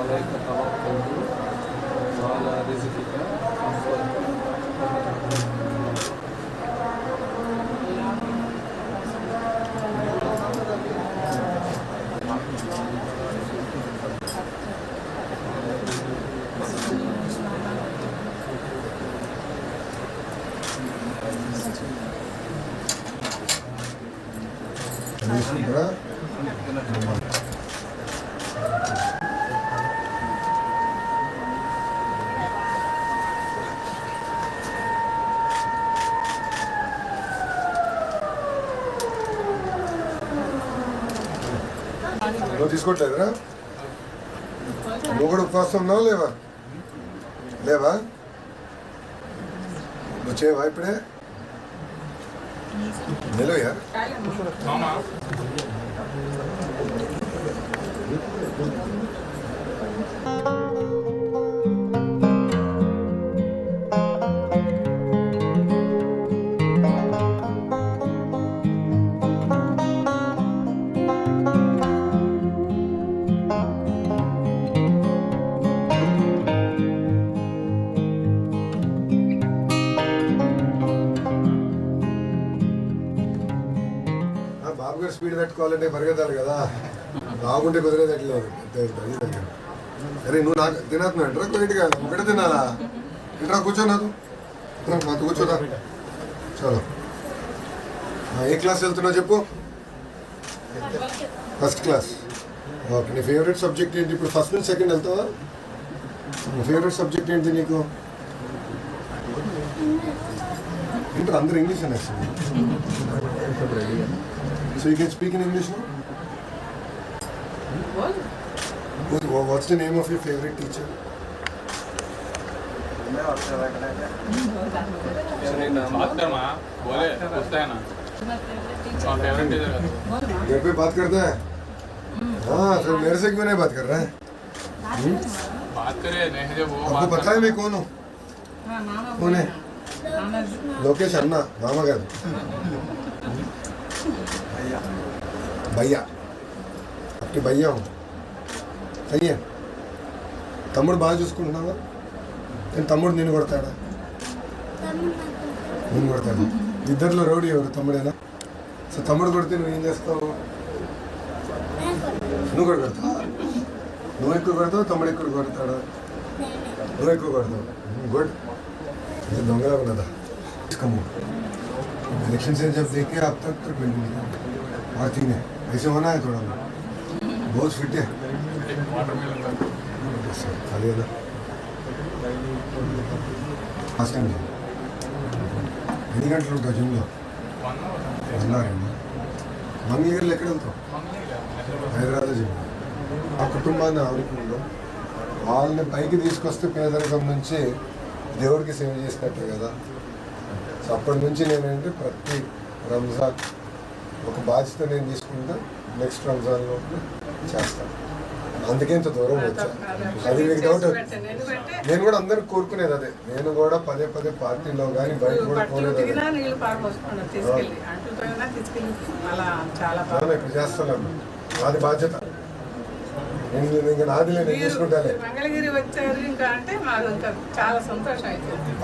وعليك توكلت وعلى رزقك فاصبرت. నువ్వు తీసుకోవట్లేదురా? నువ్వు కూడా ఉపవాసం ఉన్నావా లేవా? లేవా? నువ్వు చేయవా ఇప్పుడే? నిలవయా? బాబు గారు స్పీడ్ పెట్టుకోవాలంటే పరిగెత్తాలి కదా, బాగుంటే కుదిరేదట్లేదు. అరే నువ్వు నాకు తినస్తున్నావు ఇంట్రా కొన్నిటిగా ఒకటే తినాలా? ఇంట్రా కూర్చో నాతో కూర్చోదా. చలో ఏ క్లాస్ వెళ్తున్నావు చెప్పు? First class. ఓకే, నీ ఫేవరెట్ సబ్జెక్ట్ ఏంటి? ఇప్పుడు ఫస్ట్ నుంచి సెకండ్ వెళ్తావా? నీ ఫేవరెట్ సబ్జెక్ట్ ఏంటి నీకు? ఇంటర్ అందరూ ఇంగ్లీష్ అని వస్తుంది. So you can speak in English now? What's the name of your favorite teacher? घर पे बात करता है? हाँ, फिर मेरे से क्यों नहीं बात कर रहा है? बात करे नहीं जब वो आपको पता है मैं कौन हूँ? कौन है? लोकेश अन्ना मामा का भैया, आपके भैया हूँ. सही है. తమ్ముడు బాగా చూసుకుంటున్నావా? నేను తమ్ముడు నేను కొడతాడా? నేను కొడతాడు. ఇద్దరిలో రౌడీ ఎవరు? తమ్ముడేనా? సో తమ్ముడు కొడితే నువ్వు ఏం చేస్తావు? నువ్వు కూడా కొడతావు. నువ్వు ఎక్కువ కొడతావు, తమ్ముడు ఎక్కువ కొడతాడా? నువ్వు ఎక్కువ కొడతావు. గుడ్. ఇది దొంగలా ఉన్నదా? इलेक्शन से जब देखे अब तक तो और तीन है ऐसे होना है. थोड़ा बहुत फिट है. ఫస్ట్ టైం ఎన్ని గంటలు ఉంటావు జిమ్లో? 1 hour. మంగళగిరిలో ఎక్కడ వెళ్తావు? హైదరాబాద్ జిమ్. ఆ కుటుంబాన్ని ఆడుకుంటూ వాళ్ళని పైకి తీసుకొస్తే పేదరికం నుంచి దేవుడికి సేవ చేసినట్టే కదా. సో అప్పటి నుంచి నేనంటే ప్రతి రంజాన్ ఒక బాధ్యత నేను తీసుకుంటా. నెక్స్ట్ రంజాన్లో చేస్తాను. అందుకే ఇంత దూరం వచ్చా. అది మీకు డౌట్? నేను కూడా అందరికి కోరుకునేది అదే. నేను కూడా పదే పార్టీలో కానీ బయట కూడా పోలేదు. ఇప్పుడు చేస్తున్నాను. నాది బాధ్యత. ఇంకా నాది నేను తీసుకుంటానే.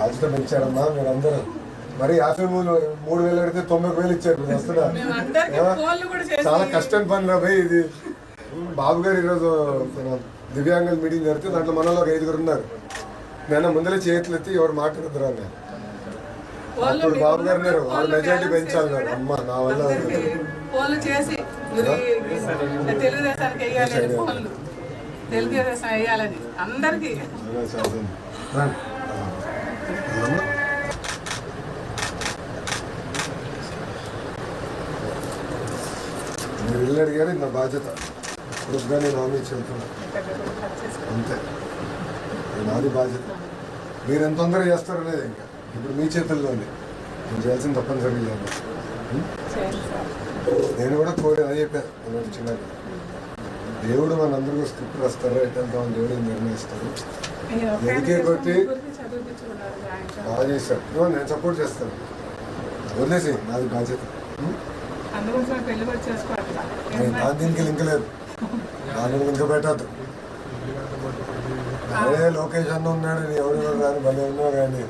బాధ్యత పెంచారమ్మా మీరు అందరూ. మరి 53,000 అడిగితే 90,000 ఇచ్చారు. వస్తున్నా చాలా కష్టం పని రా భయ్ ఇది. బాబు గారు ఈరోజు దివ్యాంగుల మీటింగ్ జరిగితే దాంట్లో మనలో ఒక 5 ఉన్నారు. నేను ముందలే చేతులు ఎత్తి ఎవరు మాట్లాడుతున్నారు అని. అప్పుడు బాబు గారు అన్నారు వాళ్ళు మెజారిటీ పెంచాలి. అమ్మ నా వల్ల మీరు ఇల్లు అడిగారు. నా బాధ్యత ఇప్పుడు నేను హామీ చెబుతున్నా అంతే. నాది బాధ్యత. మీరు ఎంత తొందరగా చేస్తారో లేదు ఇంకా ఇప్పుడు మీ చేతుల్లో ఉంది. నేను చేయాల్సింది తప్పనిసరిగా చేయాలి. నేను కూడా కోరేది అదే చెప్పాను చిన్న. దేవుడు మనందరికీ స్క్రిప్ట్ రాస్తారా ఎట్లా వెళ్తామని దేవుడు నిర్ణయిస్తాడు. ఎదికే కొట్టి బాగా చేశాడు. నేను సపోర్ట్ చేస్తాను. వదిలేసి నాది బాధ్యత. దీనికి లింక్ లేదు. దాని లింక్ పెట్టద్దు. అదే లొకేషన్ ఉన్నాడు, ఎవరు రాని భలే ఉన్నాడు కానీ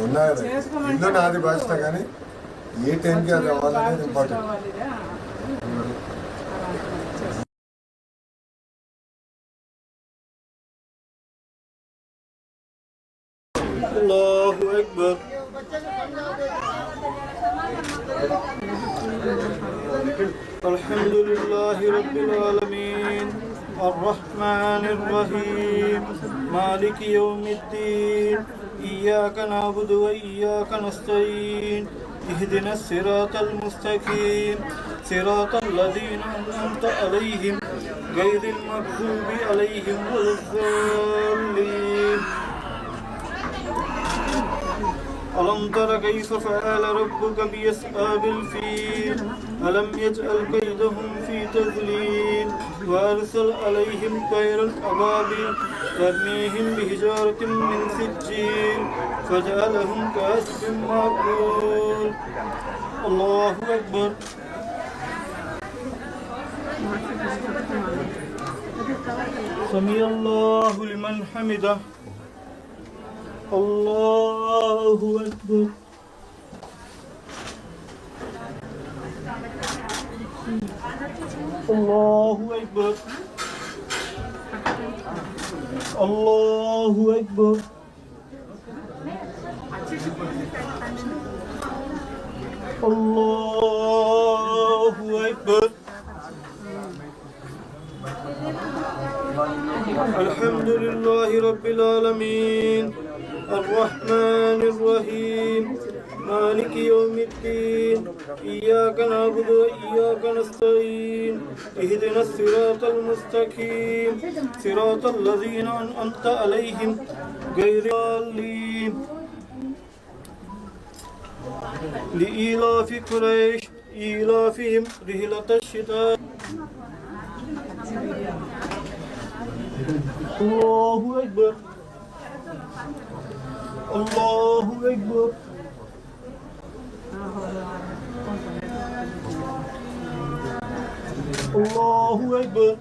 ఉన్నా కదా. ఇల్లు నాది బాధ్యత కానీ ఏ టైంకి అది అవ్వాలనేది ఇంపార్టెంట్. الله أكبر. الحمد لله رب العالمين الرحمن الرحيم مالك يوم الدين إياك نعبد وإياك نستعين اهدنا الصراط المستقيم صراط الذين أنعمت عليهم غير المغضوب عليهم ولا الضالين. ألم تر كيف فعل ربك بأصحاب الفيل ألم يجعل كيدهم في تضليل وأرسل عليهم طيرا أبابيل ترميهم بحجارة من سجيل فجعلهم كعصف مأكول. الله أكبر. سمع الله لمن حمده. الله أكبر. الله أكبر. الله أكبر. الله أكبر. الحمد لله رب العالمين الرحمن الرحيم مالك يوم الدين إياك نعبد وإياك نستعين اهدنا الصراط المستقيم صراط الذين أنعمت عليهم غير الضالين. لإيلاف قريش إيلافهم رحلة الشتاء. الله أكبر. الله أكبر. الله أكبر.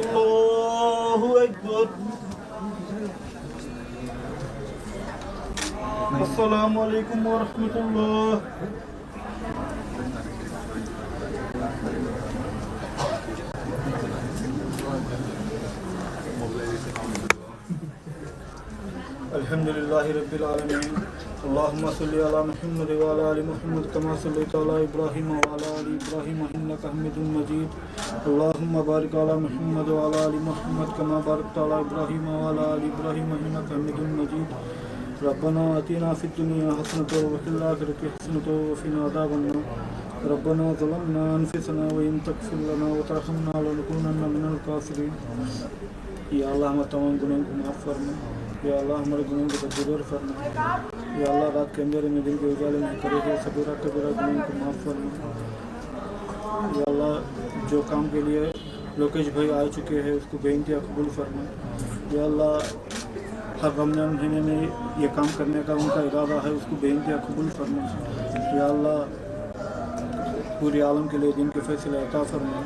الله أكبر. السلام عليكم ورحمة الله. الحمد لله رب العالمين اللهم صل على محمد وعلى آل محمد كما صليت على إبراهيم وعلى آل إبراهيم إنك حميد مجيد. اللهم بارك على محمد وعلى آل محمد كما باركت على إبراهيم وعلى آل إبراهيم إنك حميد مجيد. ربنا آتنا في الدنيا حسنة وفي الآخرة حسنة وقنا عذاب النار. ربنا ظلمنا أنفسنا وإن تغفر لنا وترحمنا لنكونن من الخاسرين. یا اللہ ہمارے تمام گناہوں کو معاف فرما. یا اللہ ہمارے گناہوں کو درگزر فرما. یا اللہ رات کے اندھیرے میں دن کے اجالے میں کرے ہوئے سبیرہ کبیرہ گناہوں کو معاف فرما. یا اللہ جو کام کے لیے لوکیش بھائی آ چکے ہیں اس کو بے انتہا قبول فرما. یا اللہ ہر رمضان مہینے میں یہ کام کرنے کا ان کا ارادہ ہے اس کو بے انتہا قبول فرما. یا اللہ پورے عالم کے لیے دن کے فیصلے عطا فرما.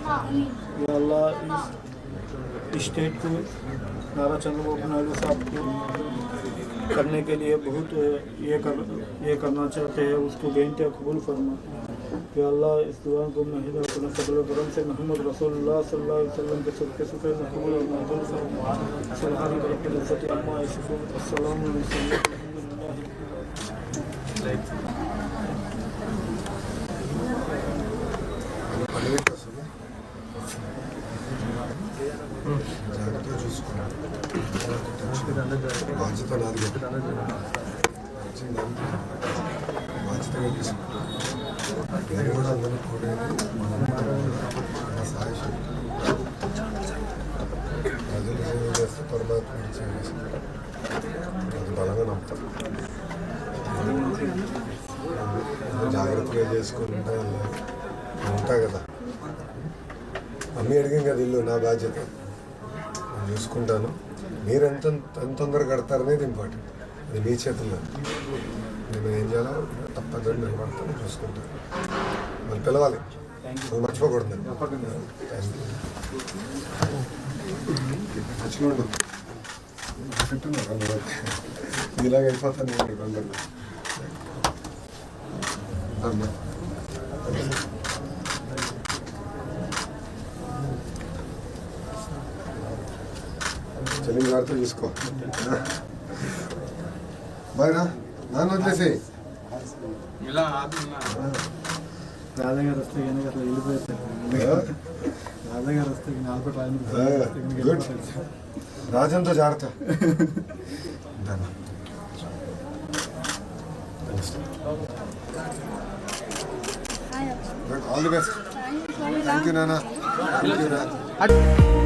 یا اللہ اس اسٹیٹ کو نارا چندر بابو نائیڈو صاحب کو کرنے کے لیے بہت یہ کرنا چاہتے ہیں اس کو بے انتہا قبول فرما. کہ اللہ اس دعا کو مہدہ اپنے فضل و کرم سے محمد رسول اللہ صلی اللہ علیہ وسلم کے صدقے سے قبول اور منظور فرما. سبحان رب العزت عما یصفون والسلام علیہ وسلم. జాగ్రత్తగా చూసుకోండి. బాధ్యత నాది బాధ్యతగా తీసుకుంటాం. నేను కూడా అందరినీ కోరేది మన సాయం ప్రజలు సేవ చేస్తే పరమాత్మ సేవ చేస్తారు. అది బలంగా నమ్ముతాం. జాగ్రత్తగా చేసుకుంటా ఉంటా కదా. అన్నీ అడిగాం కదా ఇల్లు నా బాధ్యత నేను చూసుకుంటాను. మీరు ఎంత తొందరగా కడతారనేది ఇంపార్టెంట్. అది మీ చేతుల్లో. నేను ఏం చేయాలో తప్పదని నిలబడతాను, చూసుకుంటాను. మళ్ళీ పిలవాలి, నువ్వు మర్చిపోకూడదు. మంచిగా ఉండు, ఇలాగ అయిపోతాను నేను అందరూ. చెల్లి జాగ్రత్త చూసుకో. బాయ్రా, నాన్న వదిలేసి ఇలా ఆదున్నా రాజాగారు వస్తే కానీ అట్లా వెళ్ళిపోతారు. రాజాగారు వస్తే గుడ్. రాజంతో జాగ్రత్త. All the best. Thank you నాన్న.